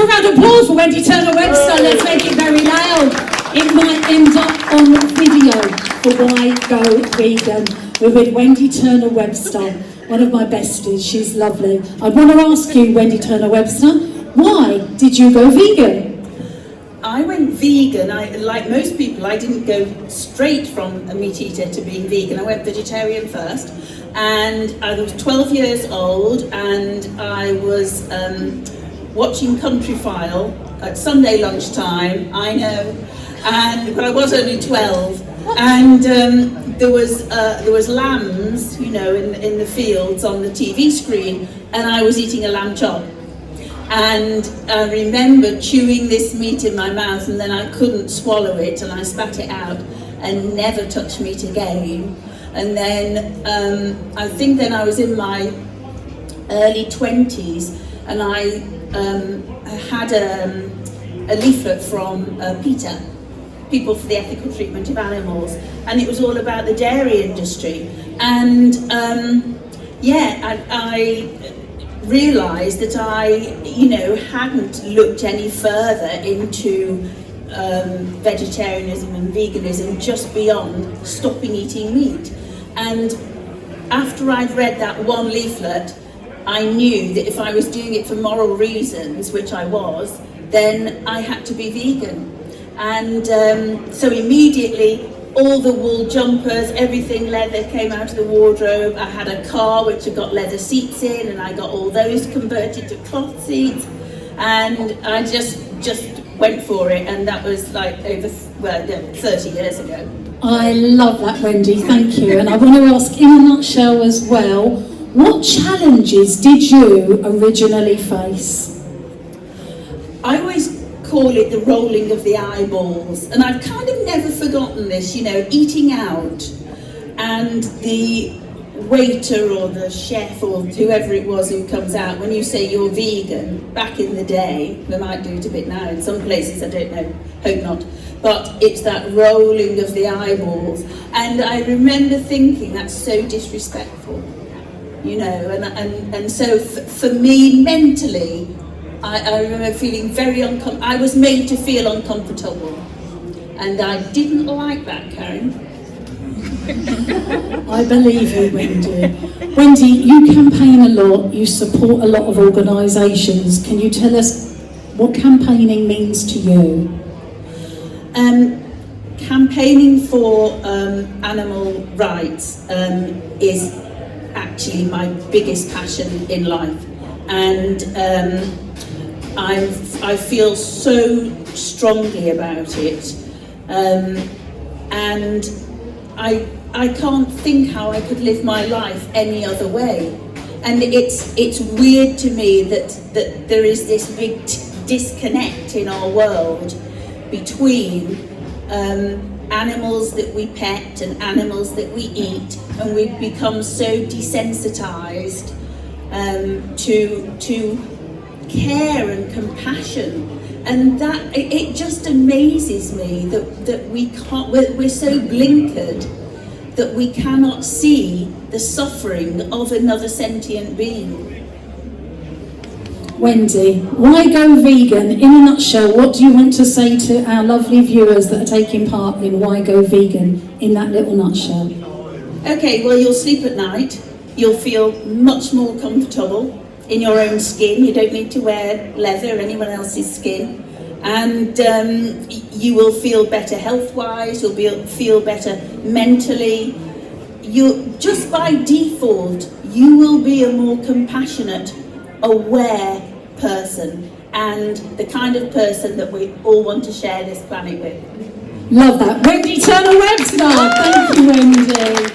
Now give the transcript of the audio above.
a round of applause for Wendy Turner Webster. Let's make it very loud. It might end up on video for Why Go Vegan. We're with Wendy Turner Webster, one of my besties. She's lovely. I want to ask you, Wendy Turner Webster, why did you go vegan? I went vegan. Like most people, I didn't go straight from a meat eater to being vegan. I went vegetarian first, and I was 12 years old, and I was watching Countryfile at Sunday lunchtime. I know, but I was only 12, and there was lambs, you know, in the fields on the TV screen, and I was eating a lamb chop. And I remember chewing this meat in my mouth, and then I couldn't swallow it, and I spat it out and never touched meat again. And then I think then I was in my early 20s, and I had a leaflet from PETA, People for the Ethical Treatment of Animals, and it was all about the dairy industry. And I realised that I, hadn't looked any further into vegetarianism and veganism just beyond stopping eating meat. And after I'd read that one leaflet, I knew that if I was doing it for moral reasons, which I was, then I had to be vegan. And so immediately, all the wool jumpers, everything leather came out of the wardrobe. I had a car which had got leather seats in, and I got all those converted to cloth seats, and I just went for it, and that was like over 30 years ago. I love that, Wendy, thank you. And I want to ask, in a nutshell as well, what challenges did you originally face? I always call it the rolling of the eyeballs, and I've kind of never forgotten this, eating out, and the waiter or the chef or whoever it was who comes out, when you say you're vegan, back in the day, we might do it a bit now in some places, I don't know, hope not, but it's that rolling of the eyeballs. And I remember thinking, that's so disrespectful, and so for me mentally, I remember feeling very uncomfortable. I was made to feel uncomfortable, and I didn't like that, Karin. I believe you, Wendy. Wendy, you campaign a lot, you support a lot of organisations. Can you tell us what campaigning means to you? Campaigning for animal rights is actually my biggest passion in life, and I feel so strongly about it, and I can't think how I could live my life any other way. And it's weird to me that there is this big disconnect in our world between animals that we pet and animals that we eat, and we've become so desensitized to care and compassion, and that it just amazes me that we're so blinkered that we cannot see the suffering of another sentient being. Wendy, why go vegan? In a nutshell, what do you want to say to our lovely viewers that are taking part in Why Go Vegan in that little nutshell? Okay, well, you'll sleep at night, you'll feel much more comfortable in your own skin, you don't need to wear leather or anyone else's skin, and you will feel better health-wise, you'll feel better mentally. Just by default, you will be a more compassionate, aware person, and the kind of person that we all want to share this planet with. Love that. Wendy Turner Webster, thank you, Wendy.